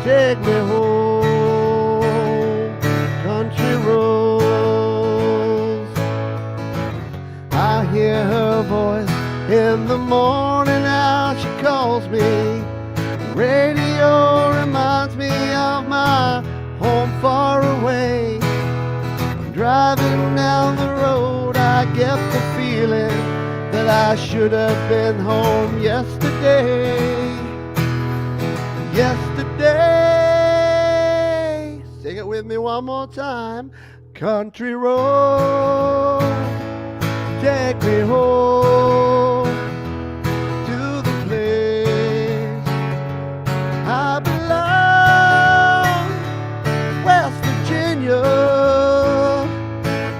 take me home. Country roads, I hear her voice in the morning now she calls me. Radio reminds me of my home far away. Driving down the road, I get the feeling that I should have been home yesterday. Yesterday. it with me one more time. Country road, take me home to the place I belong. West Virginia,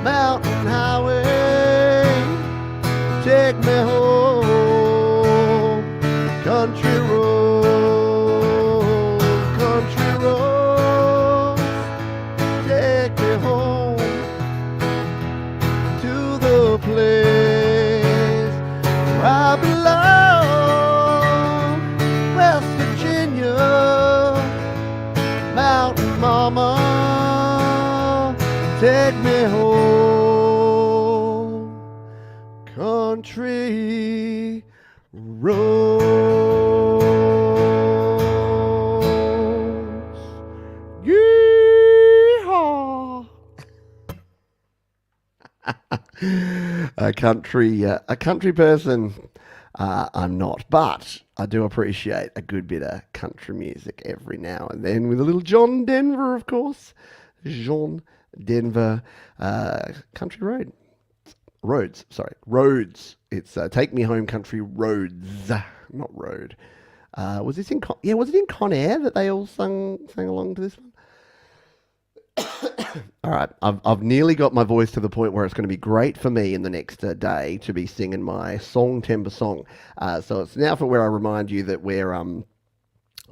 mountain highway, take me home. Country road, country road, take me home to the place where I belong. West Virginia, mountain mama, take me home. Country roads. Yeehaw! A country person. I'm not, but I do appreciate a good bit of country music every now and then with a little John Denver, of course. John Denver, country roads. It's Take Me Home Country Roads, not road. Was this in was it in Con Air that they all sang along to this one? All right, I've nearly got my voice to the point where it's going to be great for me in the next day to be singing my Song Timber song. So it's now for where I remind you that we're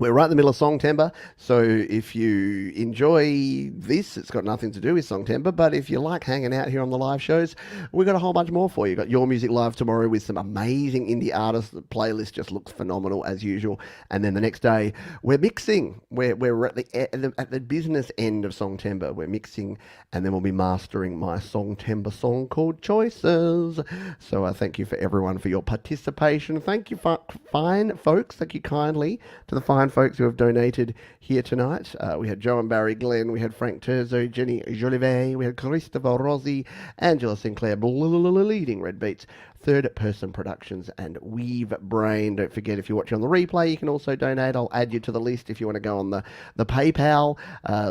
right in the middle of Songtember, so if you enjoy this, it's got nothing to do with Songtember, but if you like hanging out here on the live shows, we've got a whole bunch more for you. We've got Your Music Live tomorrow with some amazing indie artists. The playlist just looks phenomenal as usual. And then the next day, we're mixing. We're at the business end of Songtember. We're mixing, and then we'll be mastering my Songtember song called Choices. So I thank you for everyone for your participation. Thank you, fine folks. Thank you kindly to the fine folks who have donated here tonight. We had Joe and Barry Glenn, we had Frank Terzo, Jenny Jolivet, we had Christopher Rossi, Angela Sinclair, leading Red Beats, Third Person Productions, and Weave Brain. Don't forget, if you're watching on the replay, you can also donate. I'll add you to the list if you want to go on the PayPal,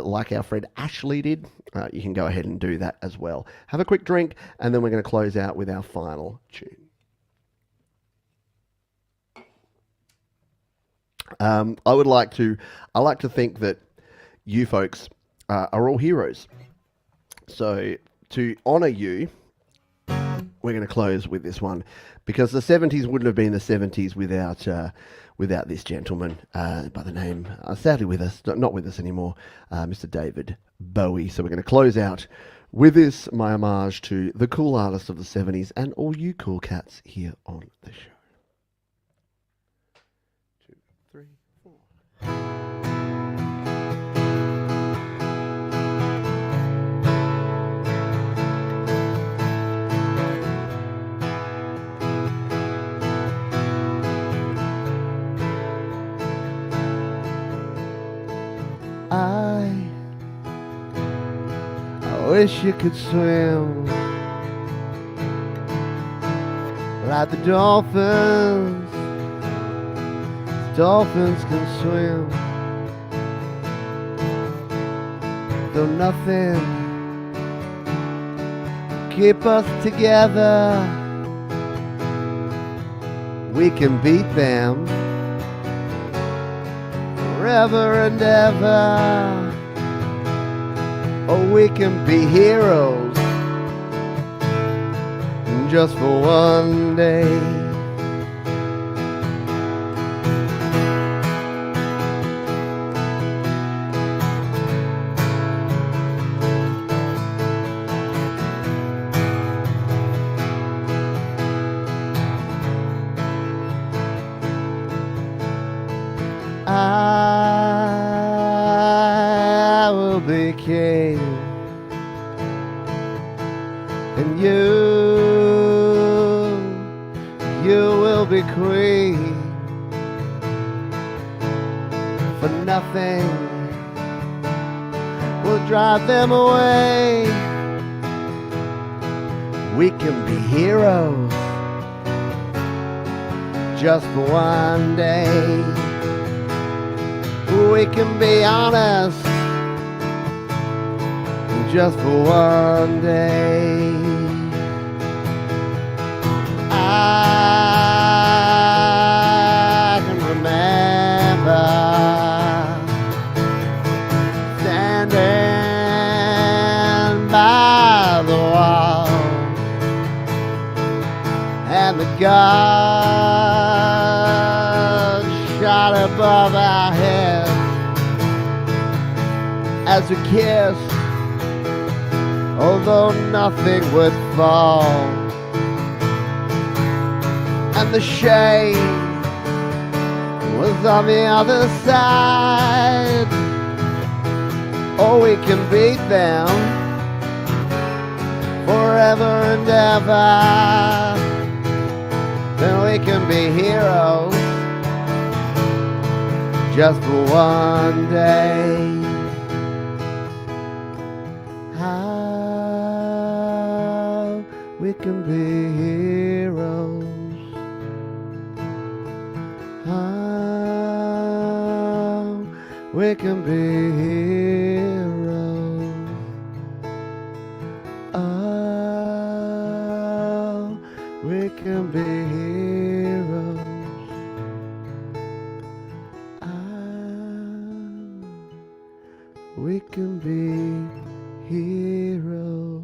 like our friend Ashley did. You can go ahead and do that as well. Have a quick drink, and then we're going to close out with our final tune. I like to think that you folks are all heroes. So to honour you, we're going to close with this one, because the 70s wouldn't have been the 70s without this gentleman by the name, sadly not with us anymore, Mr. David Bowie. So we're going to close out with this, my homage to the cool artists of the 70s and all you cool cats here on the show. I wish you could swim like the dolphins. Dolphins can swim, though nothing keep us together. We can beat them forever and ever. Or we can be heroes just for one day. I will be king, and you will be queen. For nothing will drive them away. We can be heroes just for one day. We can be honest just for one day. I can remember standing by the wall, and the gun shot above our heads as we kissed, although nothing would fall. And the shade was on the other side. Or we can beat them forever and ever. Then we can be heroes just for one day. How we can be heroes. How we can be heroes. Oh, we can be heroes. We can be heroes.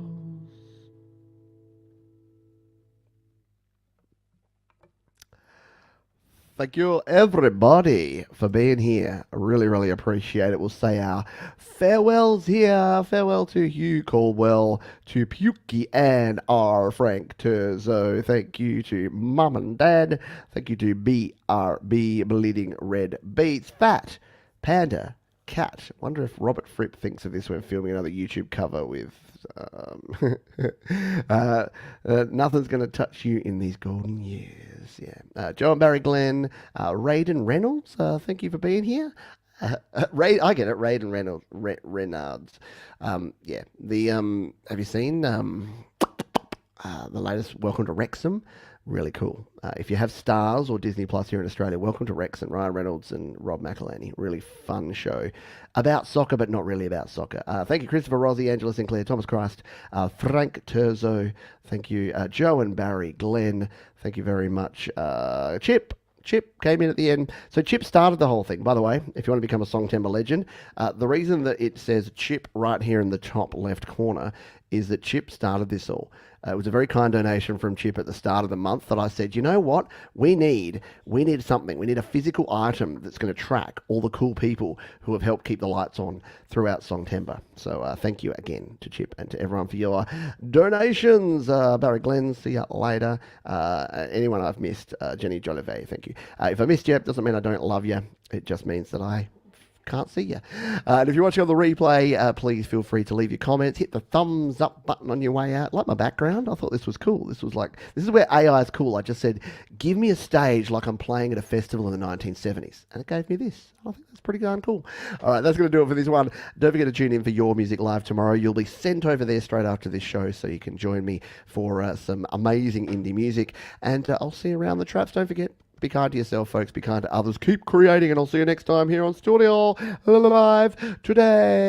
Thank you, everybody, for being here. I really, really appreciate it. We'll say our farewells here. Farewell to Hugh Caldwell, to Pukey and R. Frank Terzo. Thank you to Mum and Dad. Thank you to BRB, Bleeding Red Beats, Fat, Panda, Cat. Wonder if Robert Fripp thinks of this when filming another YouTube cover with nothing's going to touch you in these golden years. Yeah. Joe and Barry Glenn, Raiden Reynolds, thank you for being here. I get it, Raiden Reynolds. Yeah. Have you seen the latest Welcome to Wrexham? Really cool. If you have Stars or Disney Plus here in Australia, welcome to Wrexham. Ryan Reynolds and Rob McElhenney. Really fun show about soccer, but not really about soccer. Thank you, Christopher Rossi, Angela Sinclair, Thomas Christ, Frank Terzo. Thank you, Joe and Barry Glenn. Thank you very much, Chip. Chip came in at the end. So Chip started the whole thing. By the way, if you want to become a Songtember legend, the reason that it says Chip right here in the top left corner is that Chip started this all. It was a very kind donation from Chip at the start of the month that I said, you know what? We need something. We need a physical item that's going to track all the cool people who have helped keep the lights on throughout Songtember. So thank you again to Chip and to everyone for your donations. Barry Glenn, see you later. Anyone I've missed, Jenny Jolivet, thank you. If I missed you, it doesn't mean I don't love you. It just means that I can't see you. And if you're watching on the replay, please feel free to leave your comments. Hit the thumbs up button on your way out. Like my background, I thought this was cool. This is where AI is cool. I just said, give me a stage like I'm playing at a festival in the 1970s. And it gave me this. I think that's pretty darn cool. All right, that's going to do it for this one. Don't forget to tune in for Your Music Live tomorrow. You'll be sent over there straight after this show so you can join me for some amazing indie music. And I'll see you around the traps. Don't forget, be kind to yourself, folks. Be kind to others. Keep creating, and I'll see you next time here on Studio Live today.